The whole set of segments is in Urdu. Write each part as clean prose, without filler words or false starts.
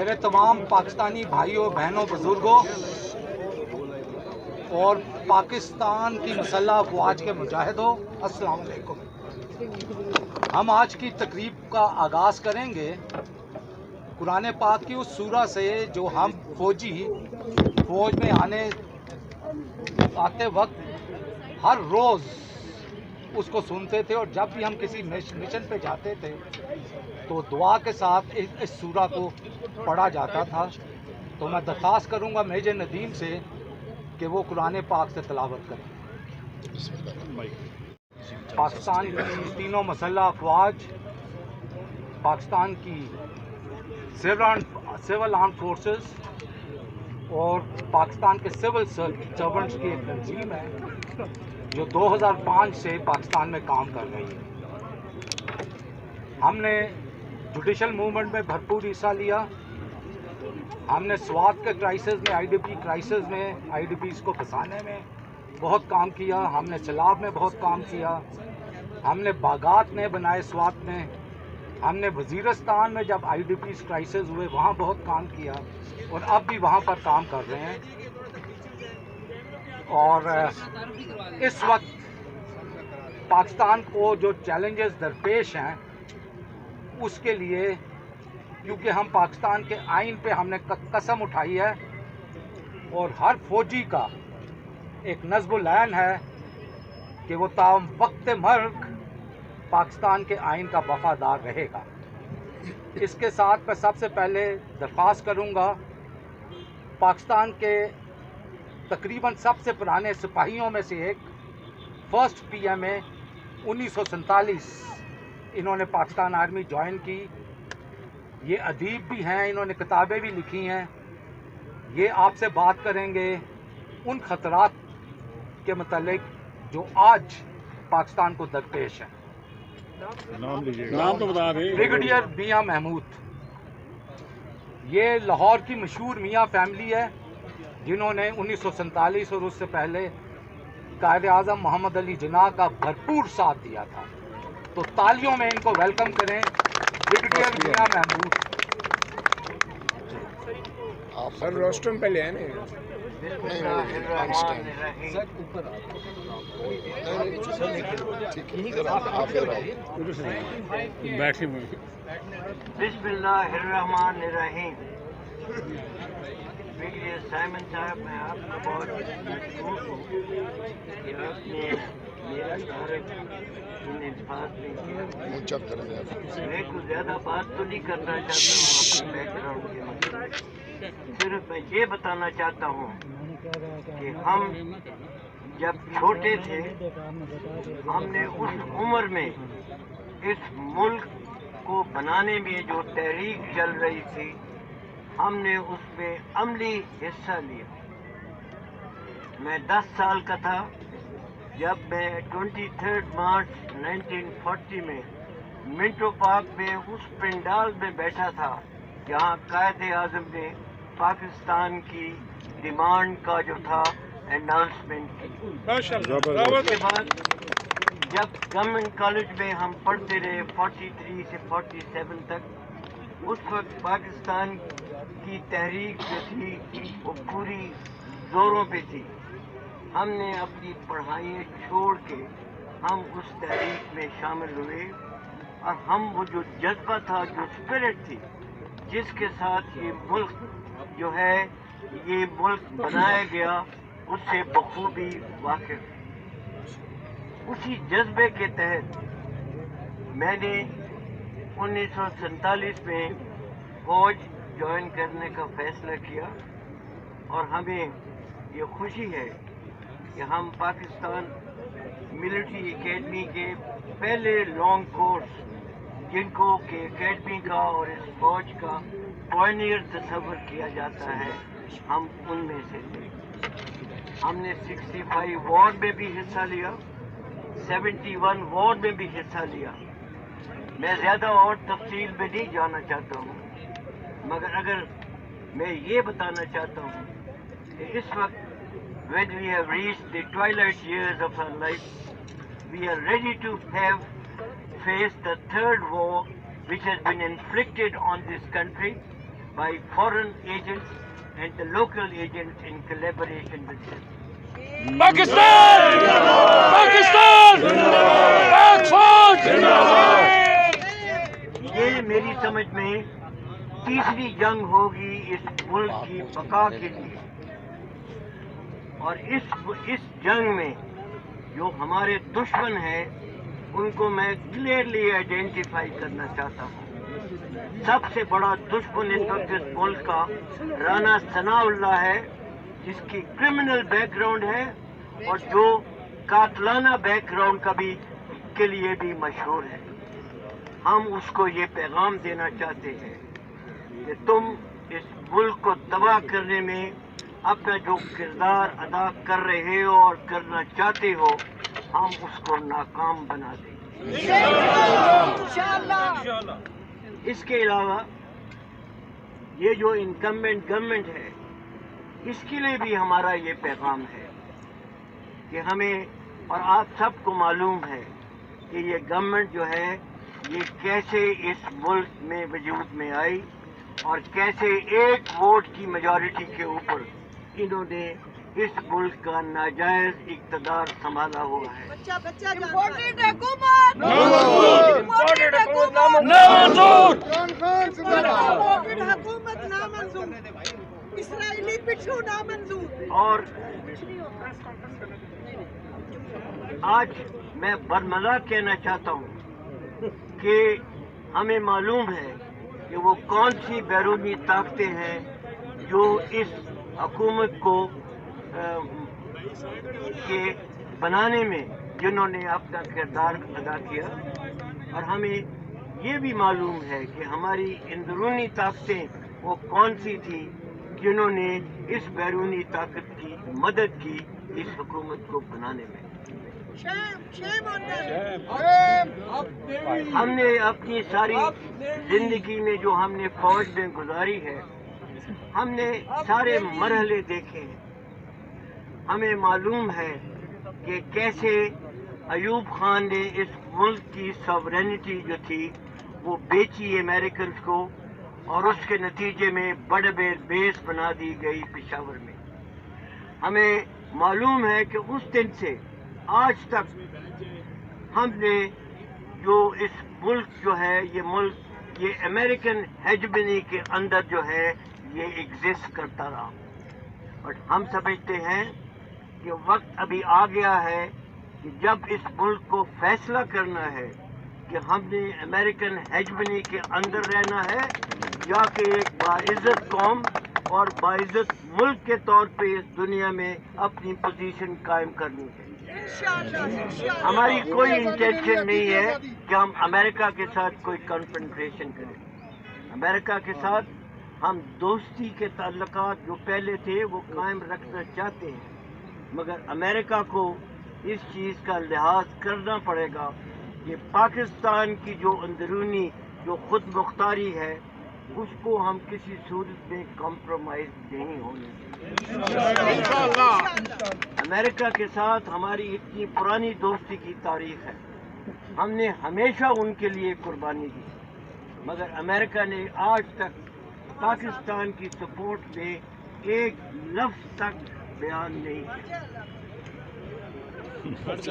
میرے تمام پاکستانی بھائیوں بہنوں بزرگوں اور پاکستان کی مسلح افواج کے مجاہدوں، السلام علیکم۔ ہم آج کی تقریب کا آغاز کریں گے قرآن پاک کی اس سورہ سے جو ہم فوج میں آتے وقت ہر روز اس کو سنتے تھے، اور جب بھی ہم کسی مشن پہ جاتے تھے تو دعا کے ساتھ اس سورہ کو پڑھا جاتا تھا۔ تو میں درخواست کروں گا میجر ندیم سے کہ وہ قرآن پاک سے تلاوت کریں۔ پاکستان کی تینوں مسلح افواج، پاکستان کی سول آرم فورسز اور پاکستان کے سول سرونٹس کی ایک تنظیم ہے جو 2005 سے پاکستان میں کام کر رہی ہے۔ ہم نے جوڈیشل موومنٹ میں بھرپور حصہ لیا۔ ہم نے سوات کے کرائسس میں، آئی ڈی پی کرائسس میں، آئی ڈی پیز کو بسانے میں بہت کام کیا۔ ہم نے سیلاب میں بہت کام کیا۔ ہم نے باغات نئے بنائے سوات میں۔ ہم نے وزیرستان میں جب آئی ڈی پیز کرائسس ہوئے وہاں بہت کام کیا، اور اب بھی وہاں پر کام کر رہے ہیں۔ اور اس وقت پاکستان کو جو چیلنجز درپیش ہیں اس کے لیے، کیونکہ ہم پاکستان کے آئین پہ ہم نے قسم اٹھائی ہے اور ہر فوجی کا ایک نصب العین ہے کہ وہ تا وقت مرگ پاکستان کے آئین کا وفادار رہے گا۔ اس کے ساتھ میں سب سے پہلے درخواست کروں گا پاکستان کے تقریباً سب سے پرانے سپاہیوں میں سے ایک، فرسٹ پی ایم اے 1947 انہوں نے پاکستان آرمی جوائن کی۔ یہ ادیب بھی ہیں، انہوں نے کتابیں بھی لکھی ہیں۔ یہ آپ سے بات کریں گے ان خطرات کے متعلق جو آج پاکستان کو درپیش ہیں۔ نام تو بتا دیں۔ بریگیڈیئر میاں محمود، یہ لاہور کی مشہور میاں فیملی ہے جنہوں نے 1947 اور اس سے پہلے قائد اعظم محمد علی جناح کا بھرپور ساتھ دیا تھا۔ تو تالیوں میں ان کو ویلکم کریں، بریگیڈیئر میاں محمود۔ سر روسٹروم پہ لے آئے نا۔ بسم اللہ الرحمن الرحیم۔ بریگیڈیئر سائمن صاحب، میں آپ کا بہت مشکور ہوں کہ آپ نے میرا سارے ان الفاظ میں کیا۔ میں کچھ زیادہ بات تو نہیں کرنا چاہتا ہوں اپنے بیک گراؤنڈ کے مطابق، صرف میں یہ بتانا چاہتا ہوں کہ ہم جب چھوٹے تھے ہم نے اس عمر میں اس ملک کو بنانے میں جو تحریک چل رہی تھی ہم نے اس میں عملی حصہ لیا۔ میں 10 سال کا تھا جب میں 23 مارچ 1940 میں منٹو پارک میں اس پنڈال میں بیٹھا تھا جہاں قائد اعظم نے پاکستان کی ڈیمانڈ کا جو تھا اناؤنسمنٹ کی۔ اس کے بعد جب گورنمنٹ کالج میں ہم پڑھتے رہے 43 سے 47 تک، اس وقت پاکستان کی تحریک جو تھی وہ پوری زوروں پہ تھی۔ ہم نے اپنی پڑھائیں چھوڑ کے ہم اس تحریک میں شامل ہوئے، اور ہم وہ جو جذبہ تھا، جو اسپرٹ تھی جس کے ساتھ یہ ملک جو ہے یہ ملک بنایا گیا، اس سے بخوبی واقف۔ اسی جذبے کے تحت میں نے 1947 میں فوج جوائن کرنے کا فیصلہ کیا، اور ہمیں یہ خوشی ہے کہ ہم پاکستان ملٹری اکیڈمی کے پہلے لانگ کورس، جن کو کہ اکیڈمی کا اور اس فوج کا پائنیئر تصور کیا جاتا ہے، ہم ان میں سے تھے۔ ہم نے 65 وار میں بھی حصہ لیا، 71 وار میں بھی حصہ لیا۔ میں زیادہ اور تفصیل میں نہیں جانا چاہتا ہوں، مگر اگر میں یہ بتانا چاہتا ہوں کہ اس وقت when we have reached the twilight years of our life, we are ready to have faced the third war which has been inflicted on this country, by foreign agents and the local agents in collaboration with them. Pakistan Pakistan پاک فوج یہ میری سمجھ میں تیسری جنگ ہوگی اس ملک کی بقا کے لیے، اور اس جنگ میں جو ہمارے دشمن ہیں ان کو میں کلیئرلی آئیڈینٹیفائی کرنا چاہتا ہوں. سب سے بڑا دشمن اس وقت اس ملک کا رانا ثناء اللہ ہے، جس کی کرمنل بیک گراؤنڈ ہے اور جو قاتلانہ بیک گراؤنڈ کے لیے بھی مشہور ہے. ہم اس کو یہ پیغام دینا چاہتے ہیں کہ تم اس ملک کو تباہ کرنے میں اپنا جو کردار ادا کر رہے ہو اور کرنا چاہتے ہو، ہم اس کو ناکام بنا دیں. اس کے علاوہ یہ جو انکمبنٹ گورنمنٹ ہے، اس کے لیے بھی ہمارا یہ پیغام ہے کہ ہمیں، اور آپ سب کو معلوم ہے کہ یہ گورنمنٹ جو ہے یہ کیسے اس ملک میں وجود میں آئی اور کیسے ایک ووٹ کی میجارٹی کے اوپر انہوں نے اس ملک کا ناجائز اقتدار سنبھالا ہوا ہے. اور آج میں برملا کہنا چاہتا ہوں کہ ہمیں معلوم ہے کہ وہ کون سی بیرونی طاقتیں ہیں جو اس حکومت کو کے بنانے میں جنہوں نے اپنا کردار ادا کیا، اور ہمیں یہ بھی معلوم ہے کہ ہماری اندرونی طاقتیں وہ کون سی تھی جنہوں نے اس بیرونی طاقت کی مدد کی اس حکومت کو بنانے میں. ہم نے اپنی ساری زندگی میں جو ہم نے فوج میں گزاری ہے، ہم نے سارے مرحلے دیکھے ہیں. ہمیں معلوم ہے کہ کیسے ایوب خان نے اس ملک کی ساورینٹی جو تھی وہ بیچی امریکنز کو، اور اس کے نتیجے میں بڑے بیس بنا دی گئی پشاور میں. ہمیں معلوم ہے کہ اس دن سے آج تک ہم نے جو اس ملک جو ہے یہ ملک یہ امریکن ہیجمنی کے اندر جو ہے یہ ایگزسٹ کرتا رہا. اور ہم سمجھتے ہیں کہ وقت ابھی آ گیا ہے کہ جب اس ملک کو فیصلہ کرنا ہے کہ ہم نے امریکن ہیجمنی کے اندر رہنا ہے یا کہ ایک باعزت قوم اور باعزت ملک کے طور پہ اس دنیا میں اپنی پوزیشن قائم کرنی ہے. ہماری کوئی انٹینشن نہیں ہے کہ ہم امریکہ کے ساتھ کوئی کنفرنٹریشن کریں. امریکہ کے ساتھ ہم دوستی کے تعلقات جو پہلے تھے وہ قائم رکھنا چاہتے ہیں، مگر امریکہ کو اس چیز کا لحاظ کرنا پڑے گا کہ پاکستان کی جو اندرونی جو خود مختاری ہے اس کو ہم کسی صورت میں کمپرومائز نہیں ہونے دیں. امریکہ کے ساتھ ہماری اتنی پرانی دوستی کی تاریخ ہے، ہم نے ہمیشہ ان کے لیے قربانی دی، مگر امریکہ نے آج تک پاکستان کی سپورٹ میں ایک لفظ تک بیان نہیں کیا.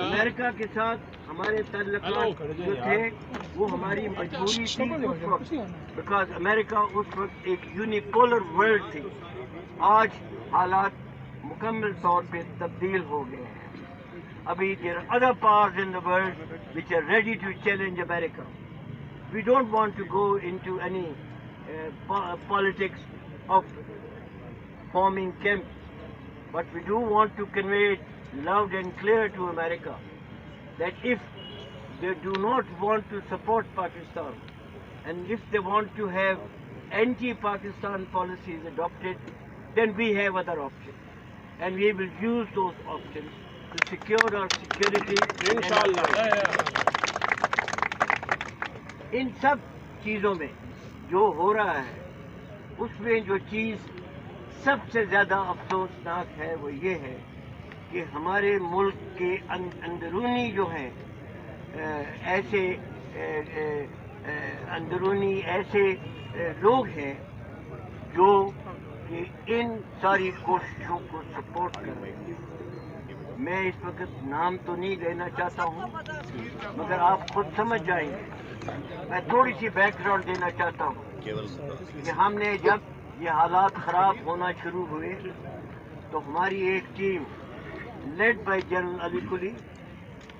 امریکہ کے ساتھ ہمارے تعلقات جو تھے وہ ہماری مجبوری تھی اس وقت، بیکاز امریکہ اس وقت ایک یونیپولر ورلڈ تھی. آج حالات مکمل طور پہ تبدیل ہو گئے ہیں. ابھی there are other powers in the world which are ready to challenge America. We don't want to go into any politics of forming camps, but we do want to convey loud and clear to America that if they do not want to support Pakistan and if they want to have anti-Pakistan policies adopted, then we have other options and we will use those options to secure our security. Inshallah. ان سب چیزوں میں جو ہو رہا ہے اس میں جو چیز سب سے زیادہ افسوسناک ہے وہ یہ ہے کہ ہمارے ملک کے اندرونی جو ہیں ایسے لوگ ہیں جو کہ ان ساری کوششوں کو سپورٹ کر رہے ہیں. میں اس وقت نام تو نہیں لینا چاہتا ہوں مگر آپ خود سمجھ جائیں گے. میں تھوڑی سی بیک گراؤنڈ دینا چاہتا ہوں کہ ہم نے جب یہ حالات خراب ہونا شروع ہوئے تو ہماری ایک team led by general Ali Quli,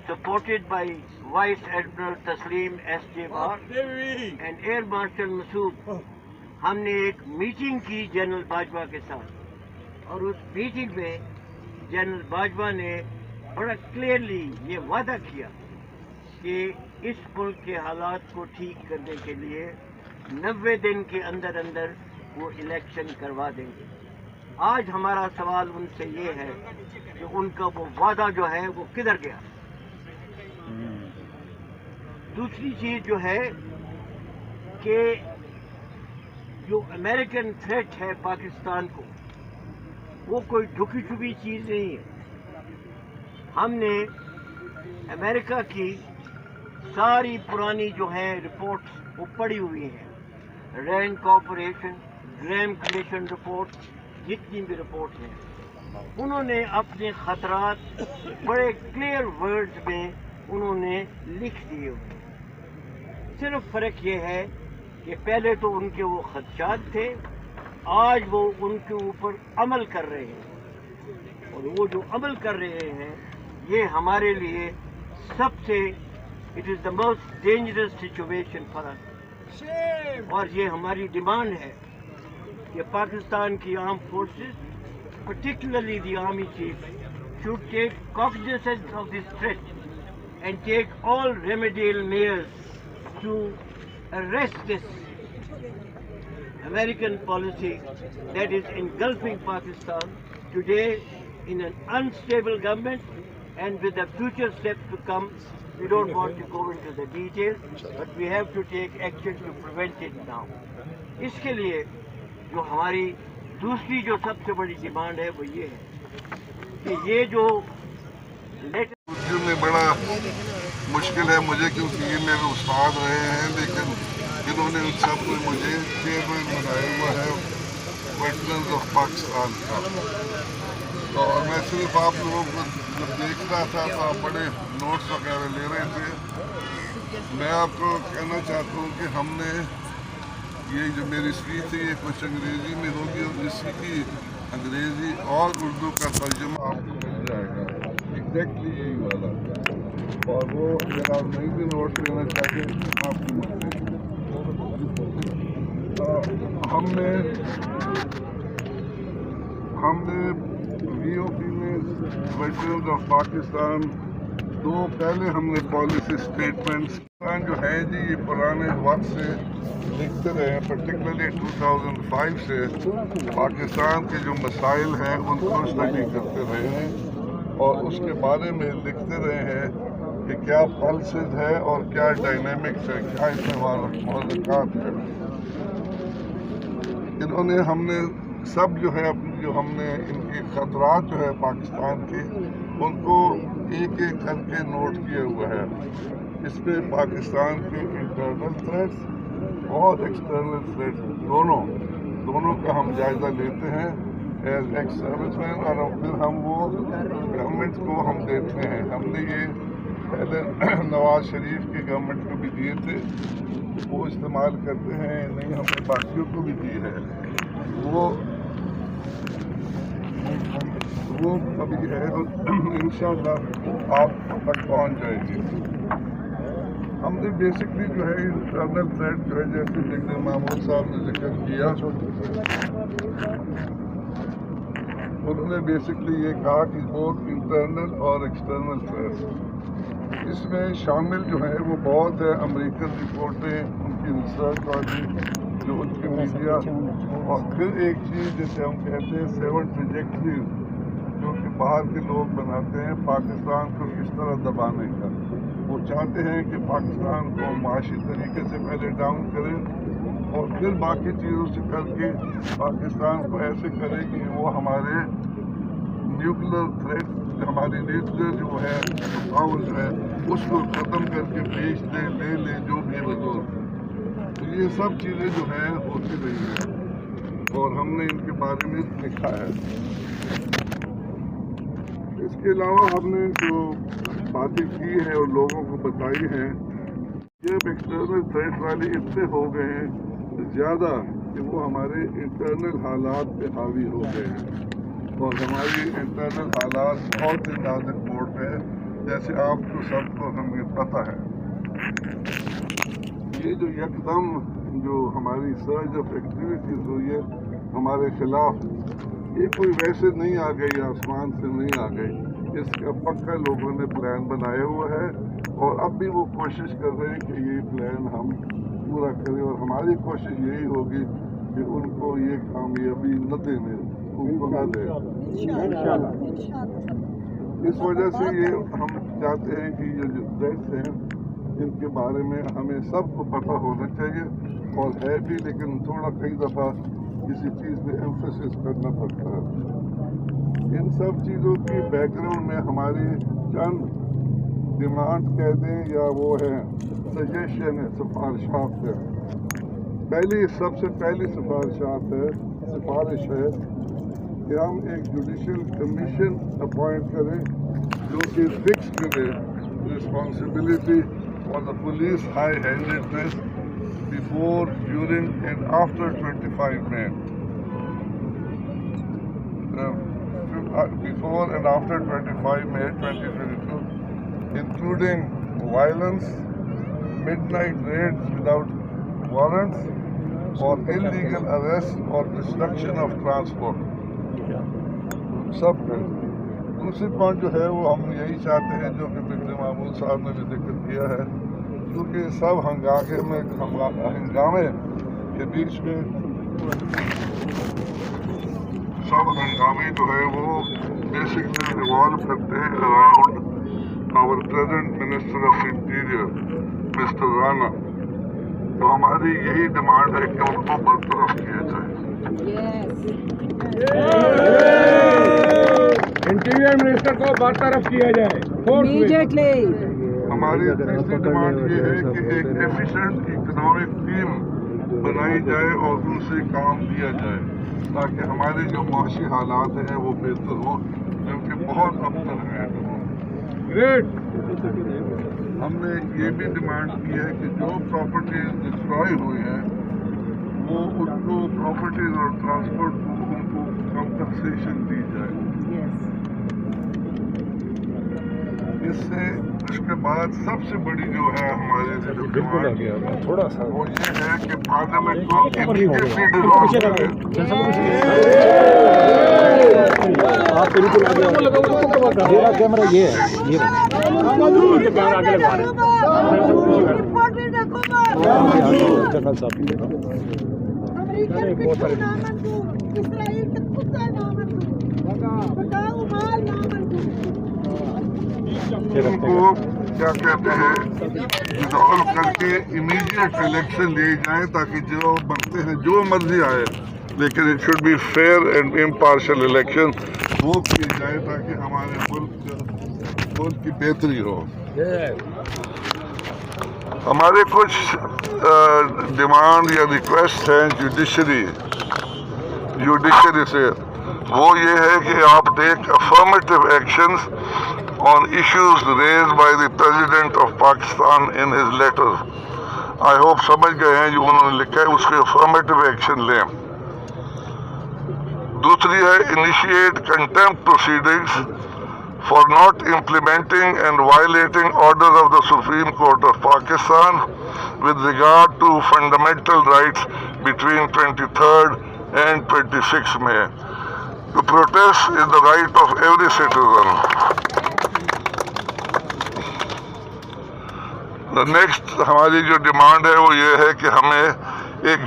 supported by vice admiral Tasleem S J بار اینڈ ایئر مارشل مسعود, ہم نے ایک میٹنگ کی جنرل باجوہ کے ساتھ, اور اس میٹنگ میں جنرل باجوہ نے بڑا کلیئرلی یہ وعدہ کیا کہ اس ملک کے حالات کو ٹھیک کرنے کے لیے 90 دن کے اندر اندر وہ الیکشن کروا دیں گے. آج ہمارا سوال ان سے یہ ہے کہ ان کا وہ وعدہ جو ہے وہ کدھر گیا. دوسری چیز جو ہے کہ جو امریکن تھریٹ ہے پاکستان کو, وہ کوئی ڈھکی چھپی چیز نہیں ہے. ہم نے امریکہ کی ساری پرانی جو ہیں رپورٹس وہ پڑھی ہوئی ہیں, رینڈ کارپوریشن, گریم کمیشن رپورٹ, جتنی بھی رپورٹ ہیں, انہوں نے اپنے خطرات بڑے کلیئر ورڈز میں انہوں نے لکھ دیے ہوئے. صرف فرق یہ ہے کہ پہلے تو ان کے وہ خدشات تھے, آج وہ ان کے اوپر عمل کر رہے ہیں, اور وہ جو عمل کر رہے ہیں یہ ہمارے لیے سب سے it is the most dangerous situation for us. اور یہ ہماری ڈیمانڈ ہے کہ پاکستان کی arm forces, particularly the army chief, should take cognizance of this threat and take all remedial measures to arrest this American policy that is engulfing Pakistan today in an unstable government, and with the future steps to come. We don't want to go into the details, but we have to take action to prevent it now. اس کے لیے جو ہماری دوسری جو سب سے بڑی ڈیمانڈ ہے وہ یہ ہے کہ یہ جو اردو میں بڑا مشکل ہے مجھے, کیونکہ یہ میرے استاد رہے ہیں, لیکن انہوں نے ان سب کو مجھے چیئرمین بنایا ہوا ہے ویٹرنز آف پاکستان کا. اور میں صرف آپ لوگوں کو جب دیکھ رہا تھا تو آپ بڑے نوٹس وغیرہ لے رہے تھے. میں آپ کو کہنا چاہتا ہوں کہ ہم نے یہ جو میری اسپیچ ہے یہ کچھ انگریزی میں ہوگی, اور اسی کی انگریزی اور اردو کا ترجمہ آپ کو مل جائے گا ایگزیکٹلی یہی والا. اور وہ اگر آپ نہیں بھی نوٹ لینا چاہتے ہیں آپ کی مرضی. ہم نے وی او پی میں ویٹرنز آف پاکستان دو پہلے ہم نے پالیسی اسٹیٹمنٹس جو ہیں جی یہ پرانے وقت سے لکھتے رہے ہیں, پرٹیکولرلی 2005 سے پاکستان کے جو مسائل ہیں ان کو اسٹڈی کرتے رہے ہیں, اور اس کے بارے میں لکھتے رہے ہیں کہ کیا پلسز ہے اور کیا ڈائنامکس ہے, کیا اس میں محرکات ہے. انہوں نے ہم نے سب جو ہے جو ہم نے ان کے خطرات جو ہے پاکستان کے ان کو ایک ایک کر کے نوٹ کیا ہوا ہے. اس پہ پاکستان کے انٹرنل تھریٹس اور ایکسٹرنل تھریٹس دونوں کا ہم جائزہ لیتے ہیں ایز ایکس سروس مین, اور پھر ہم وہ گورنمنٹ کو ہم دیتے ہیں. ہم نے یہ پہلے نواز شریف کی گورنمنٹ کو بھی دیے تھے, وہ استعمال کرتے ہیں, نہیں ہم نے باقیوں کو بھی دی ہے, وہ ابھی ہے, انشاءاللہ آپ تک پہنچ جائے گی. ہم نے بیسکلی جو ہے انٹرنل تھریٹ جو ہے جیسے بریگیڈیئر محمود صاحب نے ذکر کیا, انہوں نے بیسکلی یہ کہا کہ بہت انٹرنل اور ایکسٹرنل تھریٹ اس میں شامل جو ہے وہ بہت ہے. امریکن رپورٹیں, ان کی ریسرچ والی جو ان کی میڈیا, اور پھر ایک چیز جیسے ہم کہتے ہیں 7 ٹریجیکٹریز جو کہ باہر کے لوگ بناتے ہیں پاکستان کو کس طرح دبانے کا. وہ چاہتے ہیں کہ پاکستان کو معاشی طریقے سے پہلے ڈاؤن کریں اور پھر باقی چیزوں سے کر کے پاکستان کو ایسے کرے کہ وہ ہمارے نیوکلر تھریٹ, ہماری نیوکلر جو ہے پاور جو ہے اس کو ختم کر کے بیچ دے, لے جو بھی بدور. تو یہ سب چیزیں جو ہیں ہوتی رہی ہیں. اور ہم نے ان کے بارے میں لکھا ہے. اس کے علاوہ ہم نے جو باتیں کی ہیں اور لوگوں کو بتائی ہیں، یہ ایکسٹرنل تھریٹ والے اتنے ہو گئے ہیں زیادہ کہ وہ ہمارے انٹرنل حالات پہ حاوی ہو گئے ہیں، اور ہماری انٹرنل حالات بہت ہی نازک موڑ پہ ہے، جیسے آپ کو سب کو ہمیں پتہ ہے. یہ جو یکدم جو ہماری سرج آف ایکٹیویٹیز ہوئی ہے ہمارے خلاف، یہ کوئی ویسے نہیں آ گئی، آسمان سے نہیں آ گئی. اس کا پکا لوگوں نے پلان بنایا ہوا ہے، اور اب بھی وہ کوشش کر رہے ہیں کہ یہ پلان ہم پورا کریں، اور ہماری کوشش یہی ہوگی کہ ان کو یہ کامیابی نہ دینے، ان کو نہ دیں. اس وجہ سے یہ ہم چاہتے ہیں کہ یہ جو تھریٹس ہیں ان کے بارے میں ہمیں سب کو پتہ ہونا چاہیے، اور ہے بھی، لیکن تھوڑا کئی دفعہ کسی چیز پہ ایمفیسس کرنا پڑتا ہے. ان سب چیزوں کی بیک گراؤنڈ میں ہماری چند ڈیمانڈ کہہ دیں یا وہ ہے سجیشن ہے، سفارشات ہے. سب سے پہلی سفارش ہے کہ ہم ایک جوڈیشل کمیشن اپوائنٹ کریں جو کہ فکس کرے responsibility for the police high handedness before, during and after 25 May. Before and after 25 May 2022, including violence, midnight raids without warrants, or illegal arrest or destruction of transport. سب ہے. دوسری پوائنٹ جو ہے وہ ہم یہی چاہتے ہیں جو کہ برگیڈیئر محمود صاحب نے بھی ذکر کیا ہے، کیونکہ سب ہنگامے کے بیچ میں سب ہنگامے جو ہے وہ بیسکلی ریوالو کرتے ہیں around our present minister of interior mister Rana. تو ہماری یہی ڈیمانڈ ہے کہ ان کو برطرف کیا جائے. انٹیریئر منسٹر کو برطرف کیا جائے. ہماری تیسری ڈیمانڈ یہ ہے کہ ایک ایفیشینٹ اکنامک ٹیم بنائی جائے اور ان سے کام لیا جائے تاکہ ہمارے جو معاشی حالات ہیں وہ بہتر ہوں، کیونکہ بہت ابتر ہیں. ہم نے یہ بھی ڈیمانڈ کی ہے کہ جو پراپرٹیز ڈسٹرائے ہوئی ہیں وہ ان کو پراپرٹیز اور ٹرانسپورٹ کو ان کو کمپنسیشن دی جائے. اس کے بعد سب سے بڑی جو ہے ہمارے تھوڑا سا وہ یہ ہے کہ پارلیمنٹ کو امیڈیٹلی ڈیزالو کرے. کیمرہ یہ ہے جنرل صاحب ان کو کیا کہتے ہیں ڈیزالو کر کے امیڈیٹ الیکشن لیے جائیں تاکہ جو بنتے ہیں جو مرضی آئے، لیکن it should be fair and impartial election وہ کیے جائے تاکہ ہمارے ملک کی بہتری ہو. ہمارے کچھ ڈیمانڈ یا ریکویسٹ ہیں جوڈیشری سے، وہ یہ ہے کہ آپ take affirmative actions on issues raised by the President of Pakistan in his letters. I hope سمجھ گئے ہیں جو انہوں نے لکھا ہے، اس کے افرمیٹو ایکشن لیں. دوسری ہے initiate contempt proceedings for not implementing and violating orders of the Supreme Court of Pakistan with regard to fundamental rights between 23rd and 26th May. To protest is the right of every citizen. Next ہماری جو ڈیمانڈ ہے وہ یہ ہے کہ ہمیں ایک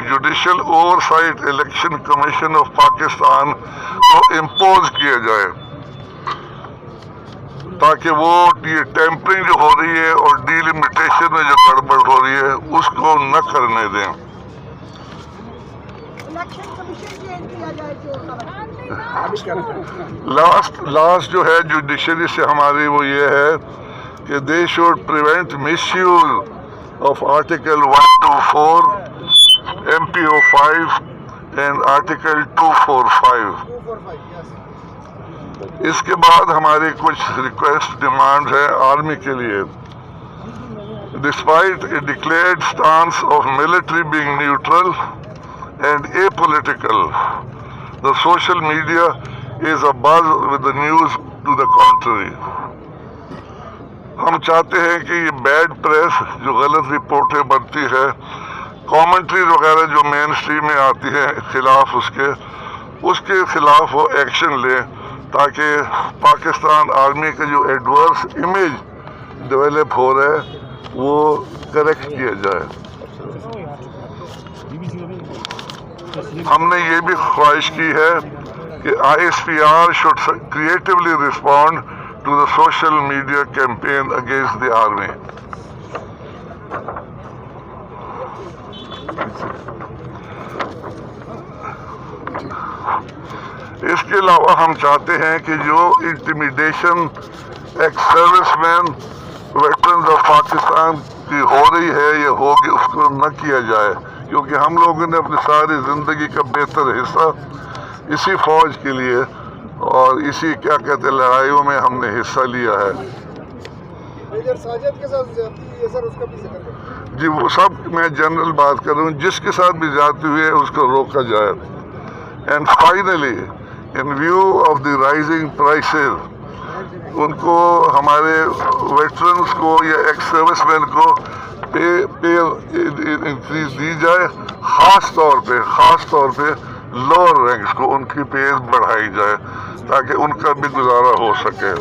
judicial oversight election commission of Pakistan کو امپوز کیا جائے تاکہ وہ یہ ٹیمپرنگ جو ہو رہی ہے اور ڈیلیمیٹیشن میں جو گڑبڑ ہو رہی ہے اس کو نہ کرنے دیں. لاسٹ جو ہے جوڈیشری سے ہماری وہ یہ ہے کہ they should prevent misuse of Article 124 MPO 5 and Article 245. اس کے بعد ہماری کچھ ریکویسٹ ڈیمانڈ ہے آرمی کے لیے. Despite a declared stance of military being neutral and apolitical, the social media is abuzz with the news to the contrary. ہم چاہتے ہیں کہ یہ بیڈ پریس جو غلط رپورٹیں بنتی ہے، کامنٹریز وغیرہ جو مین اسٹریم میں آتی ہے خلاف اس کے خلاف وہ ایکشن لے، تاکہ پاکستان آرمی کا جو ایڈورس امیج ڈیولپ ہو رہا ہے وہ کریکٹ کیا جائے. ہم نے یہ بھی خواہش کی ہے کہ ISPR should creatively respond to the social media campaign against the army. اس کے علاوہ ہم چاہتے ہیں کہ جو intimidation ex service men veterans of Pakistan کی ہو رہی ہے یا ہوگی، اس کو نہ کیا جائے، کیونکہ ہم لوگوں نے اپنی ساری زندگی کا بہتر حصہ اسی فوج کے لیے اور اسی کیا کہتے لڑائیوں میں ہم نے حصہ لیا ہے. جی وہ سب میں جنرل بات کر رہا ہوں، جس کے ساتھ بھی زیادتی ہوئی ہے اس کو روکا جائے. And finally in view of the rising prices, ان کو ہمارے ویٹرنس کو یا ایکس سروس مین کو پے انکریز دی جائے، خاص طور پہ لوور رینکس کو ان کی پے بڑھائی جائے تاکہ ان کا بھی گزارا ہو سکے.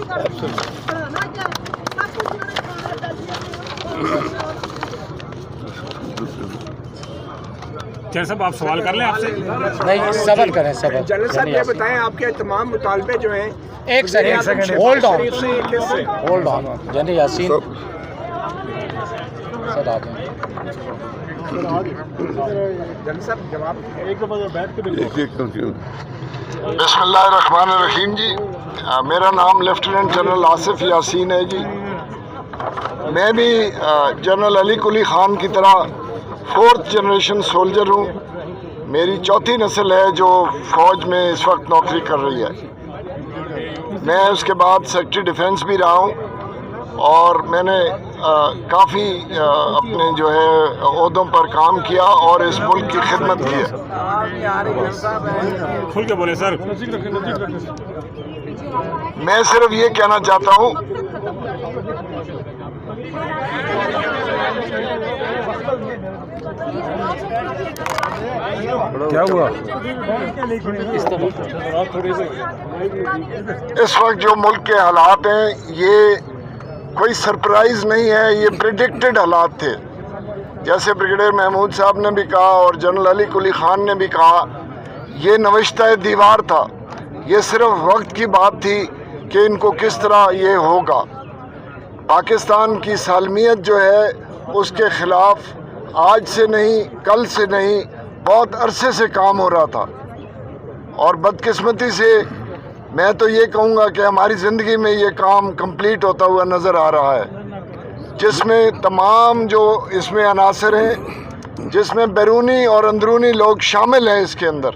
صاحب آپ سوال کر لیں آپ سے؟ نہیں، صبر کریں صبر. جنرل صاحب یہ بتائیں آپ کے تمام مطالبے جو ہیں، ایک second hold on general Yasin sir آ جائیں. جنرل صاحب جواب ایک دفعہ بیٹھ کے بسم اللہ الرحمن الرحیم. جی میرا نام لیفٹیننٹ جنرل آصف یاسین ہے. جی میں بھی جنرل علی قلی خان کی طرح 4th جنریشن سولجر ہوں. میری 4تھی نسل ہے جو فوج میں اس وقت نوکری کر رہی ہے. میں اس کے بعد سیکرٹری ڈیفنس بھی رہا ہوں اور میں نے کافی اپنے جو ہے عہدوں پر کام کیا اور اس ملک کی خدمت کی ہے. کھل کے بولے سر. میں صرف یہ کہنا چاہتا ہوں کیا ہوا اس وقت جو ملک کے حالات ہیں یہ کوئی سرپرائز نہیں ہے، یہ پریڈکٹڈ حالات تھے. جیسے بریگیڈیئر محمود صاحب نے بھی کہا اور جنرل علی قلی خان نے بھی کہا، یہ نوشتہ دیوار تھا. یہ صرف وقت کی بات تھی کہ ان کو کس طرح یہ ہوگا. پاکستان کی سالمیت جو ہے اس کے خلاف آج سے نہیں، کل سے نہیں، بہت عرصے سے کام ہو رہا تھا. اور بدقسمتی سے میں تو یہ کہوں گا کہ ہماری زندگی میں یہ کام کمپلیٹ ہوتا ہوا نظر آ رہا ہے، جس میں تمام جو اس میں عناصر ہیں، جس میں بیرونی اور اندرونی لوگ شامل ہیں اس کے اندر،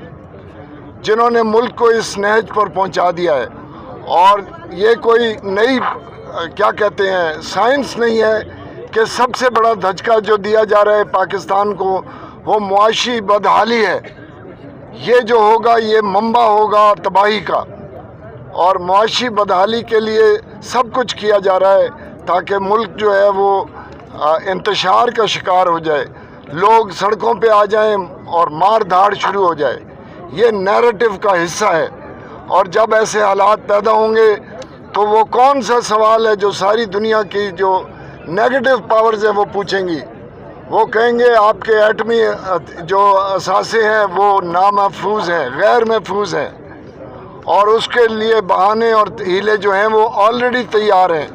جنہوں نے ملک کو اس نہج پر پہنچا دیا ہے. اور یہ کوئی نئی کیا کہتے ہیں سائنس نہیں ہے کہ سب سے بڑا دھچکا جو دیا جا رہا ہے پاکستان کو وہ معاشی بدحالی ہے. یہ جو ہوگا یہ منبع ہوگا تباہی کا، اور معاشی بدحالی کے لیے سب کچھ کیا جا رہا ہے تاکہ ملک جو ہے وہ انتشار کا شکار ہو جائے، لوگ سڑکوں پہ آ جائیں اور مار دھاڑ شروع ہو جائے. یہ نیریٹو کا حصہ ہے، اور جب ایسے حالات پیدا ہوں گے تو وہ کون سا سوال ہے جو ساری دنیا کی جو نیگیٹو پاورز ہیں وہ پوچھیں گی. وہ کہیں گے آپ کے ایٹمی جو اثاثے ہیں وہ نامحفوظ ہیں، غیر محفوظ ہیں، اور اس کے لیے بہانے اور ہیلے جو ہیں وہ آلریڈی تیار ہیں.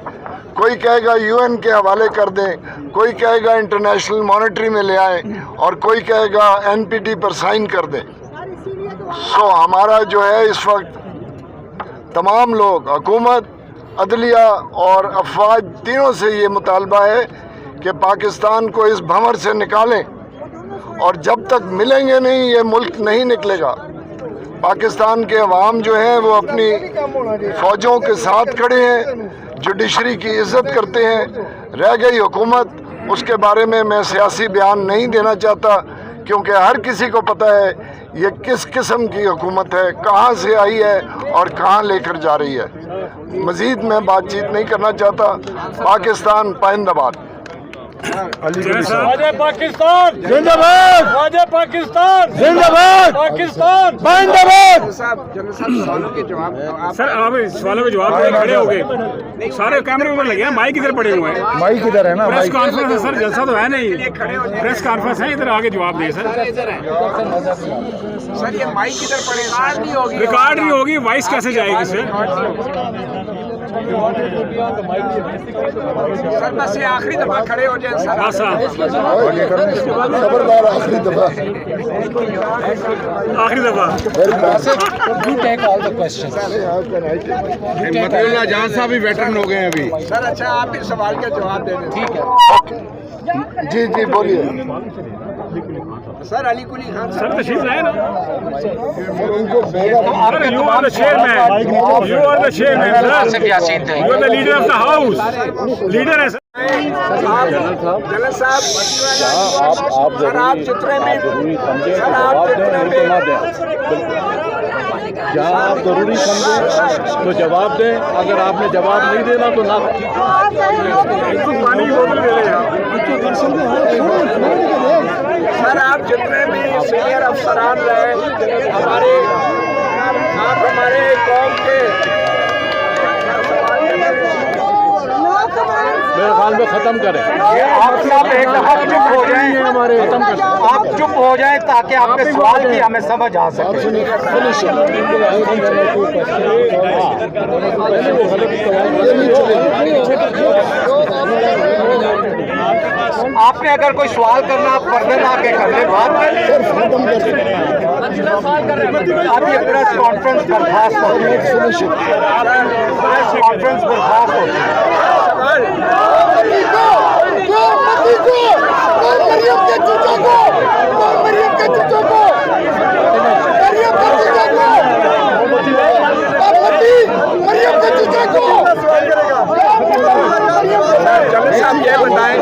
کوئی کہے گا UN کے حوالے کر دیں، کوئی کہے گا انٹرنیشنل مانیٹری میں لے آئیں، اور کوئی کہے گا NPT پر سائن کر دیں. ہمارا جو ہے اس وقت تمام لوگ، حکومت، عدلیہ اور افواج تینوں سے یہ مطالبہ ہے کہ پاکستان کو اس بھنور سے نکالیں اور جب تک ملیں گے نہیں یہ ملک نہیں نکلے گا. پاکستان کے عوام جو ہیں وہ اپنی فوجوں کے ساتھ کھڑے ہیں, جوڈیشری کی عزت کرتے ہیں. رہ گئی حکومت, اس کے بارے میں سیاسی بیان نہیں دینا چاہتا, کیونکہ ہر کسی کو پتہ ہے یہ کس قسم کی حکومت ہے, کہاں سے آئی ہے اور کہاں لے کر جا رہی ہے. مزید میں بات چیت نہیں کرنا چاہتا. پاکستان پائندہ باد. واجہ پاکستان زندہ باد, واجہ پاکستان زندہ باد, پاکستان زندہ باد. سر آپ سوالوں کے جواب کھڑے ہو گئے, سارے کیمرے اوپر لگے ہیں, مائک ادھر پڑے ہوئے ہیں. مائک ادھر ہے نا, پریس کانفرنس ہے سر, جلسہ تو ہے نہیں, پریس کانفرنس ہے, ادھر آگے جواب دیں سر. سر یہ مائک ادھر پڑے, ریکارڈ نہیں ہوگی, وائس کیسے جائے گی سر؟ سر بس یہ آخری دفعہ کھڑے ہو جائیں سر. خبردار آخری دفعہ. آخری دفعہ جان صاحب بھی ویٹرن ہو گئے ہیں ابھی. سر اچھا آپ اس سوال کا جواب دے دیں. ٹھیک ہے جی جی بولیے. سر علی کلی خان سر تشریف لائے نا. آپ You are the chairman. You are the chairman, sir. You are the leader of the house. Leader ہے سر. جنرل صاحب سر آپ جتنے میں سر آپ جتنے میں جہاں آپ ضروری سمجھیں تو جواب دیں, اگر آپ نے جواب نہیں دینا تو نہ. پانی کی بوتل دے رہے ہیں آپ. سر آپ جتنے بھی سینئر افسران رہے ہمارے قوم کے میرے خیال میں ختم کریں. آپ ایک دفعہ چپ ہو جائیں, آپ چپ ہو جائیں تاکہ آپ کے سوال کی ہمیں سمجھ آ سکے. آپ نے اگر کوئی سوال کرنا آپ پردے لا کے کر لیں, بات آپ یہ پریس کانفرنس برخاست ہوتی ہے. پریس کانفرنس برخاست ہوتی ہے. جنرل صاحب یہ بتائیں,